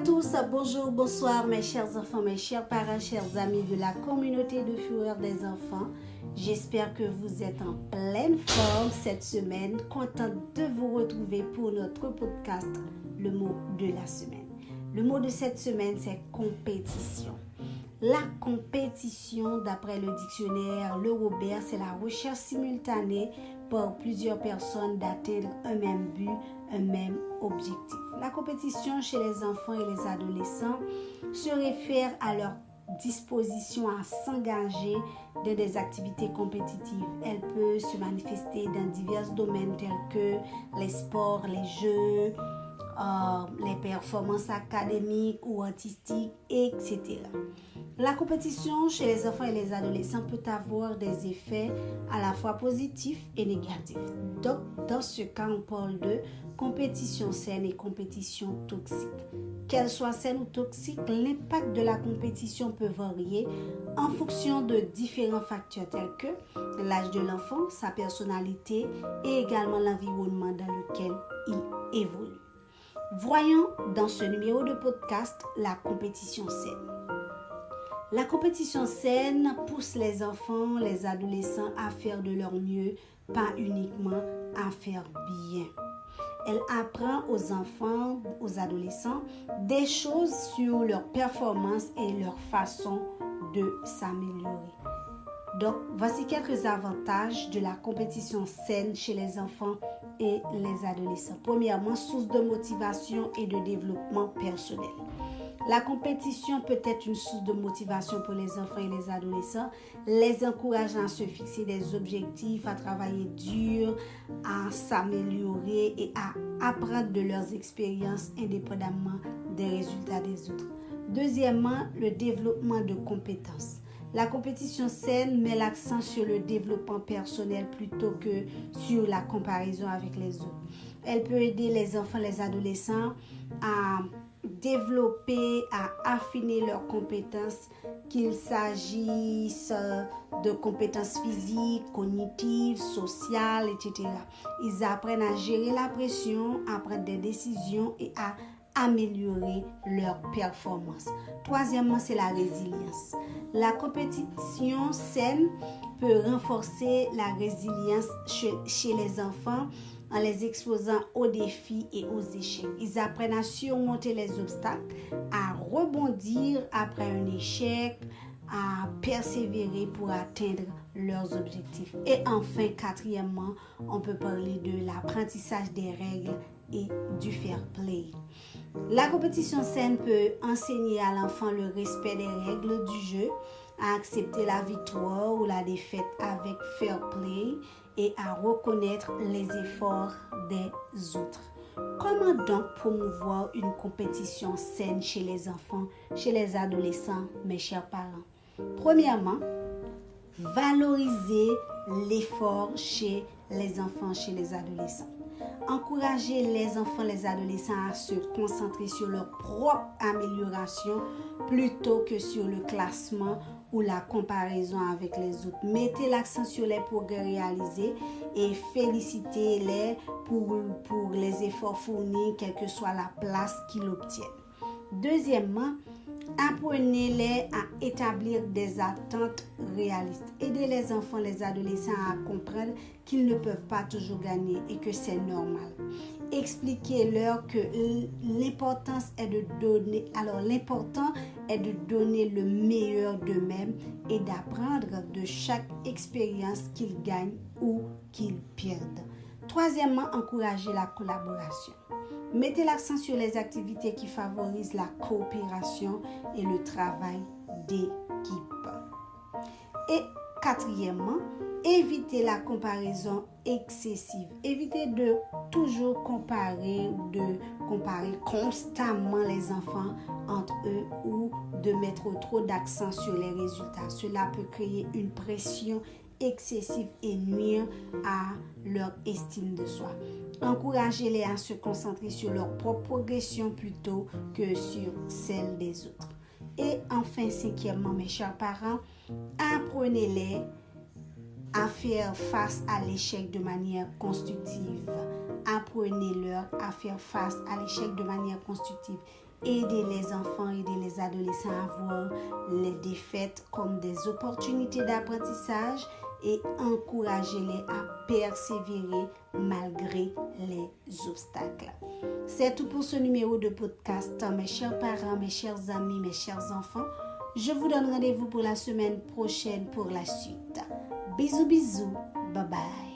tous, bonjour, bonsoir mes chers enfants, mes chers parents, chers amis de la communauté de fureur des enfants. J'espère que vous êtes en pleine forme cette semaine, contente de vous retrouver pour notre podcast, le mot de la semaine. Le mot de cette semaine, c'est compétition. La compétition, d'après le dictionnaire Le Robert, c'est la recherche simultanée par plusieurs personnes d'atteindre un même but, un même objectif. La compétition chez les enfants et les adolescents se réfère à leur disposition à s'engager dans des activités compétitives. Elle peut se manifester dans divers domaines tels que les sports, les jeux, les performances académiques ou artistiques, etc. La compétition chez les enfants et les adolescents peut avoir des effets à la fois positifs et négatifs. Donc, dans ce cas, on parle de compétition saine et compétition toxique. Qu'elle soit saine ou toxique, l'impact de la compétition peut varier en fonction de différents facteurs tels que l'âge de l'enfant, sa personnalité et également l'environnement dans lequel il évolue. Voyons dans ce numéro de podcast la compétition saine. La compétition saine pousse les enfants, les adolescents à faire de leur mieux, pas uniquement à faire bien. Elle apprend aux enfants, aux adolescents, des choses sur leur performance et leur façon de s'améliorer. Donc, voici quelques avantages de la compétition saine chez les enfants et les adolescents. Premièrement, source de motivation et de développement personnel. La compétition peut être une source de motivation pour les enfants et les adolescents, les encourageant à se fixer des objectifs, à travailler dur, à s'améliorer et à apprendre de leurs expériences indépendamment des résultats des autres. Deuxièmement, le développement de compétences. La compétition saine met l'accent sur le développement personnel plutôt que sur la comparaison avec les autres. Elle peut aider les enfants et les adolescents à développer, à affiner leurs compétences, qu'il s'agisse de compétences physiques, cognitives, sociales, etc. Ils apprennent à gérer la pression, à prendre des décisions et à améliorer leur performance. Troisièmement, c'est la résilience. La compétition saine peut renforcer la résilience chez les enfants en les exposant aux défis et aux échecs. Ils apprennent à surmonter les obstacles, à rebondir après un échec, à persévérer pour atteindre leurs objectifs. Et enfin, quatrièmement, on peut parler de l'apprentissage des règles et du fair play. La compétition saine peut enseigner à l'enfant le respect des règles du jeu, à accepter la victoire ou la défaite avec fair play et à reconnaître les efforts des autres. Comment donc promouvoir une compétition saine chez les enfants, chez les adolescents, mes chers parents? Premièrement, valoriser l'effort chez les enfants, chez les adolescents. Encourager les enfants, les adolescents à se concentrer sur leur propre amélioration plutôt que sur le classement ou la comparaison avec les autres. Mettez l'accent sur les progrès réalisés et félicitez-les pour les efforts fournis, quelle que soit la place qu'ils obtiennent. Deuxièmement, apprenez-les à établir des attentes réalistes. Aidez les enfants, les adolescents à comprendre qu'ils ne peuvent pas toujours gagner et que c'est normal. Expliquez-leur que l'important est de donner le meilleur d'eux-mêmes et d'apprendre de chaque expérience qu'ils gagnent ou qu'ils perdent. Troisièmement, encouragez la collaboration. Mettez l'accent sur les activités qui favorisent la coopération et le travail d'équipe. Et quatrièmement, évitez la comparaison excessive. Évitez de toujours comparer constamment les enfants entre eux ou de mettre trop d'accent sur les résultats. Cela peut créer une pression excessive et nuire à leur estime de soi. Encouragez-les à se concentrer sur leur propre progression plutôt que sur celle des autres. Et enfin, cinquièmement, mes chers parents, apprenez-les à faire face à l'échec de manière constructive. Apprenez-leur à faire face à l'échec de manière constructive. aider les enfants, aider les adolescents à voir les défaites comme des opportunités d'apprentissage et encourager-les à persévérer malgré les obstacles. C'est tout pour ce numéro de podcast. Mes chers parents, mes chers amis, mes chers enfants, je vous donne rendez-vous pour la semaine prochaine pour la suite. Bisous, bisous. Bye bye.